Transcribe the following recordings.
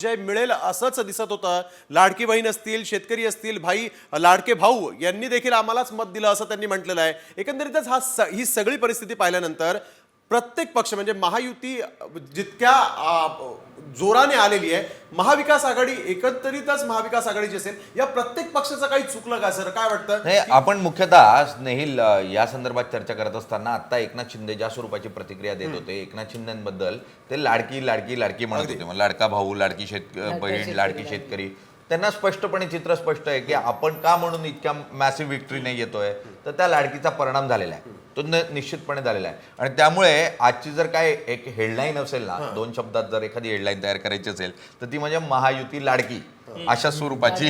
जय मिळेल असंच दिसत होतं। लाडकी बहीण असतील, शेतकरी असतील, भाई लाडके भाऊ यांनी देखील आम्हालाच मत दिलं असं त्यांनी म्हटलेलं आहे। एकंदरीतच ही सगळी परिस्थिती पाहिल्यानंतर प्रत्येक पक्ष म्हणजे महायुती जितक्या जोराने आलेली आहे, महाविकास आघाडी एकत्रितच महाविकास आघाडीची असेल, या प्रत्येक पक्षाचं काही चुकलं का सर? काय वाटतं? नाही, आपण मुख्यतः स्नेहिल या संदर्भात चर्चा करत असताना आता एकनाथ शिंदे ज्या स्वरूपाची प्रतिक्रिया देत होते, एकनाथ शिंदेबद्दल ते लाडकी लाडकी लाडकी म्हणत होते, लाडका भाऊ, लाडकी बहीण, लाडकी शेतकरी। त्यांना स्पष्टपणे चित्र स्पष्ट आहे की आपण का म्हणून इतक्या मॅसिव्ह विक्ट्री नाही येतोय, तर त्या लाडकीचा परिणाम झालेला आहे, तो निश्चितपणे झालेला आहे। आणि त्यामुळे आजची जर काय एक हेडलाईन असेल ना, दोन शब्दात जर एखादी हेडलाईन तयार करायची असेल तर ती म्हणजे महायुती लाडकी अशा स्वरूपाची,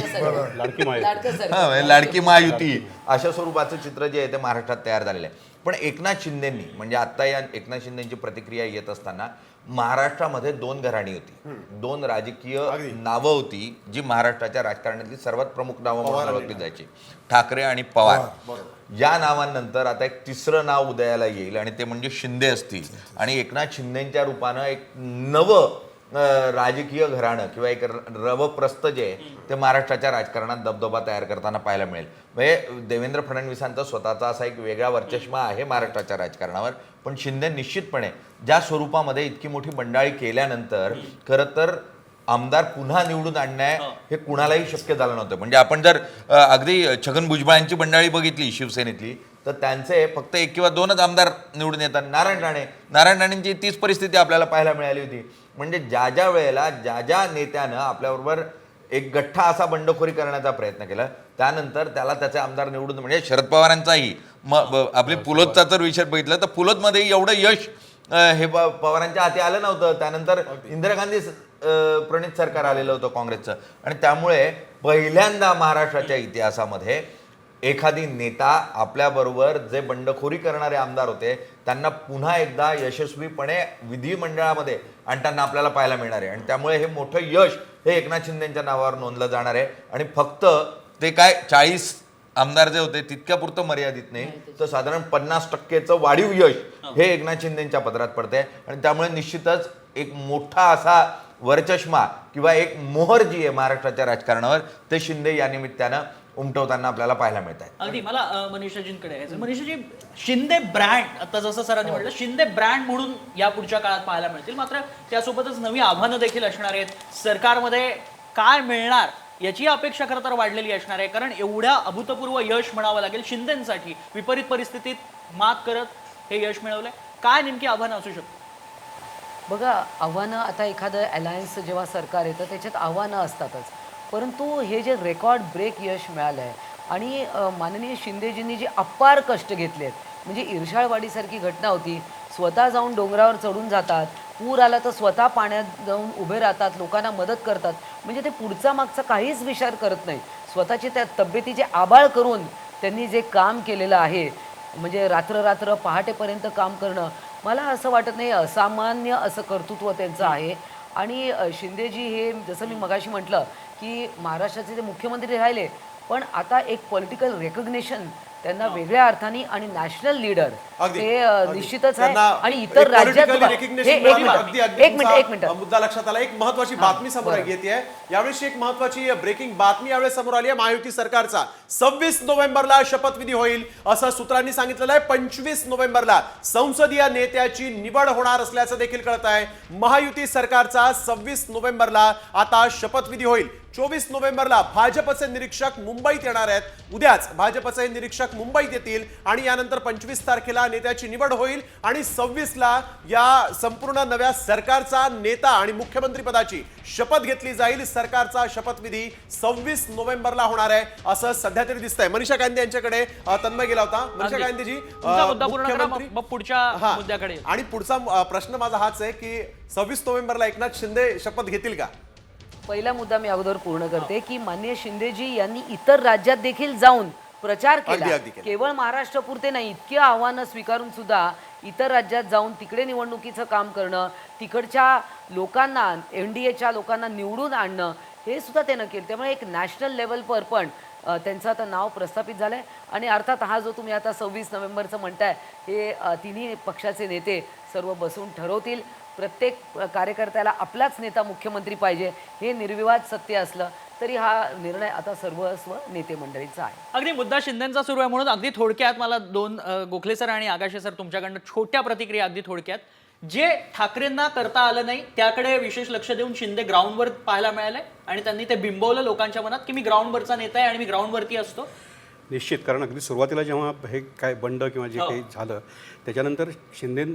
लाडकी महायुती अशा स्वरूपाचं चित्र जे आहे ते महाराष्ट्रात तयार झालेलं आहे। पण एकनाथ शिंदेंनी म्हणजे आता या एकनाथ शिंदेची प्रतिक्रिया येत असताना महाराष्ट्रामध्ये दोन घराणी होती, दोन राजकीय नावं होती जी महाराष्ट्राच्या राजकारणातली सर्वात प्रमुख नावं म्हणून ओळखली जायची, ठाकरे आणि पवार। या नावांनंतर आता एक तिसरं नाव उदयाला येईल आणि ते म्हणजे शिंदे असतील। आणि एकनाथ शिंदेच्या रूपानं एक नवं राजकीय घराणं किंवा एक रवप्रस्थ जे आहे ते महाराष्ट्राच्या राजकारणात दबदबा तयार करताना पाहायला मिळेल। म्हणजे देवेंद्र फडणवीसांचा स्वतःचा असा एक वेगळा वर्चस्व आहे महाराष्ट्राच्या राजकारणावर, पण शिंदे निश्चितपणे ज्या स्वरूपामध्ये इतकी मोठी बंडाळी केल्यानंतर खरं तर आमदार पुन्हा निवडून आणणे हे कुणालाही शक्य झालं नव्हतं। म्हणजे आपण जर अगदी छगन भुजबळांची बंडाळी बघितली शिवसेनेतली, तर त्यांचे फक्त एक किंवा दोनच आमदार निवडून येतात। नारायण राणेंची तीच परिस्थिती आपल्याला पाहायला मिळाली होती। म्हणजे ज्या वेळेला ज्या नेत्यानं आपल्याबरोबर एक गठ्ठा असा बंडखोरी करण्याचा प्रयत्न केला, त्यानंतर त्याला त्याचे आमदार निवडून, म्हणजे शरद पवारांचाही आपले पुलोदचा जर विषय बघितलं तर पुलोदमध्ये एवढं यश हे पवारांच्या हाती आलं नव्हतं। त्यानंतर इंदिरा गांधी प्रणित सरकार आलेलं होतं काँग्रेसचं, आणि त्यामुळे पहिल्यांदा महाराष्ट्राच्या इतिहासामध्ये एखादी नेता आपल्याबरोबर जे बंडखोरी करणारे आमदार होते त्यांना पुन्हा एकदा यशस्वीपणे विधिमंडळामध्ये आणताना आपल्याला पाहायला मिळणार आहे। आणि त्यामुळे हे मोठं यश हे एकनाथ शिंदेच्या नावावर नोंदलं जाणार आहे। आणि फक्त ते काय 40 आमदार जे होते तितक्या पुरतं मर्यादित नाही, तर साधारण 50%चं वाढीव यश हे एकनाथ शिंदेच्या पदरात पडते। आणि त्यामुळे निश्चितच एक मोठा असा वरचष्मा किंवा एक मोहर जी आहे महाराष्ट्राच्या राजकारणावर ते शिंदे या निमित्तानं उमटवताना आपल्याला पाहायला मिळत आहे। अगदी मला मनीषाजींकडे यायचं। मनीषाजी, शिंदे ब्रँड आता जसं सरांनी म्हटलं, शिंदे ब्रँड म्हणून या पुढच्या काळात पाहायला मिळतील, मात्र त्यासोबतच नवी आव्हानं देखील असणार आहेत। सरकारमध्ये काय मिळणार याची अपेक्षा खरं तर वाढलेली असणार आहे, कारण एवढ्या अभूतपूर्व यश म्हणावं लागेल शिंदेसाठी, विपरीत परिस्थितीत मात करत हे यश मिळवलंय। काय नेमकी आव्हानं असू शकतात? बघा, आव्हानं आता एखादं अलायन्स जेव्हा सरकार येतं त्याच्यात आव्हानं असतातच, परंतु हे जे रेकॉर्ड ब्रेक यश मिळालं आहे आणि माननीय शिंदेजींनी जे अपार कष्ट घेतले आहेत, म्हणजे इर्षाळवाडीसारखी घटना होती, स्वतः जाऊन डोंगरावर चढून जातात, पूर आला तर स्वतः पाण्यात जाऊन उभे राहतात, लोकांना मदत करतात, म्हणजे ते पुढचा मागचा काहीच विचार करत नाही, स्वतःची त्या तब्येतीचे आबाळ करून त्यांनी जे काम केलेलं आहे, म्हणजे रात्र पहाटेपर्यंत काम करणं, मला असं वाटत नाही असामान्य असं कर्तृत्व त्यांचं आहे। आणि शिंदेजी हे जसं मी मगाशी म्हटलं की महाराष्ट्राचे ते मुख्यमंत्री राहिले, पण आता एक पॉलिटिकल रेकग्नेशन त्यांना वेगळ्या अर्थाने आणि नॅशनल लीडर ते निश्चितच आहे। आणि इतर राज्यात एक मिनिट मुद्दा लक्षात आला, एक महत्वाची बातमी समोर येते यावेळी, एक महत्वाची ब्रेकिंग बातमी यावेळी समोर आली आहे। महायुती सरकारचा 26 नोव्हेंबरला शपथविधी होईल असं सूत्रांनी सांगितलेलं आहे। 25 नोव्हेंबरला संसदीय नेत्याची निवड होणार असल्याचं देखील कळत आहे। महायुती सरकारचा 26 नोव्हेंबरला आता शपथविधी होईल। 24 नोव्हेंबरला भाजपचे निरीक्षक मुंबईत येणार आहेत, उद्याच भाजपचे निरीक्षक मुंबईत येतील आणि यानंतर 25 तारखेला नेत्याची निवड होईल आणि 26ला या संपूर्ण नव्या सरकारचा नेता आणि मुख्यमंत्री पदाची शपथ घेतली जाईल। सरकारचा शपथविधी 26 नोव्हेंबरला होणार आहे असं सध्या तरी दिसतंय। मनीषा गांधी यांच्याकडे तन्मय गेला होता। मनीषा गांधीजी, पुढच्या मुद्द्याकडे आणि पुढचा प्रश्न माझा हाच आहे की 26 नोव्हेंबरला एकनाथ शिंदे शपथ घेतील का? पहिला मुद्दा मी अगोदर पूर्ण करते की माननीय शिंदेजी यांनी इतर राज्यात देखील जाऊन प्रचार केला, केवळ महाराष्ट्रापुरते नाही, इतकी आव्हानं स्वीकारून सुद्धा इतर राज्यात जाऊन तिकडे निवडणुकीचं काम करणं, तिकडच्या लोकांना NDAच्या लोकांना निवडून आणणं, हे सुद्धा त्यानं केलं। त्यामुळे एक नॅशनल लेवलवर पण त्यांचं आता नाव प्रस्थापित झालं आहे। आणि अर्थात हा जो तुम्ही आता 26 नोव्हेंबरचं म्हणताय, हे तिन्ही पक्षाचे नेते सर्व बसून ठरवतील, प्रत्येक कार्यकर्त्याला आपलाच नेता मुख्यमंत्री पाहिजे हे निर्विवाद सत्य असलं तरी हा निर्णय आता सर्वस्व नेते मंडळीचा आहे. अगदी मुद्दा शिंदेचा सुरू आहे म्हणून अगदी थोडक्यात मला गोखले सर आणि आगाशे सर तुमच्याकडनं छोट्या प्रतिक्रिया अगदी थोडक्यात. जे ठाकरेंना करता आलं नाही त्याकडे विशेष लक्ष देऊन शिंदे ग्राउंडवर पाहायला मिळालंय आणि त्यांनी ते बिंबवलं लोकांच्या मनात की मी ग्राउंडवरचा नेता आहे आणि मी ग्राउंडवरती असतो. निश्चित, कारण अगदी सुरुवातीला जेव्हा हे काय बंड किंवा जे काही झालं त्याच्यानंतर शिंदे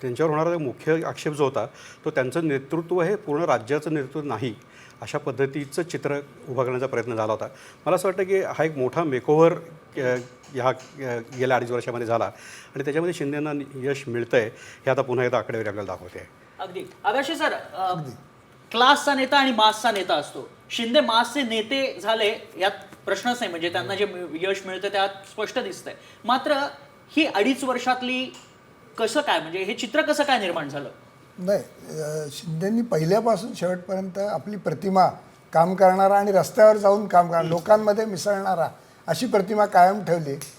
त्यांच्यावर होणारा मुख्य आक्षेप जो होता तो त्यांचं नेतृत्व हे पूर्ण राज्याचं नेतृत्व नाही अशा पद्धतीचं चित्र उभं करण्याचा प्रयत्न झाला होता. मला असं वाटतं की हा एक मोठा मेकओव्हर ह्या गेल्या 2.5 वर्षामध्ये झाला आणि त्याच्यामध्ये शिंदेंना यश मिळतंय हे आता पुन्हा एकदा आकडेवारी आपल्याला दाखवते आहे. अगदी आगाशी सर, क्लासचा नेता आणि मासचा नेता असतो. शिंदे मासचे नेते झाले यात प्रश्नच नाही, म्हणजे त्यांना जे यश मिळतं त्यात स्पष्ट दिसतंय. मात्र ही 2.5 वर्षातली कसं काय, म्हणजे हे चित्र कसं काय निर्माण झालं? नाही, शिंदेंनी पहिल्यापासून शेवटपर्यंत आपली प्रतिमा काम करणारा आणि रस्त्यावर जाऊन काम करणारा लोकांमध्ये मिसळणारा अशी प्रतिमा कायम ठेवली.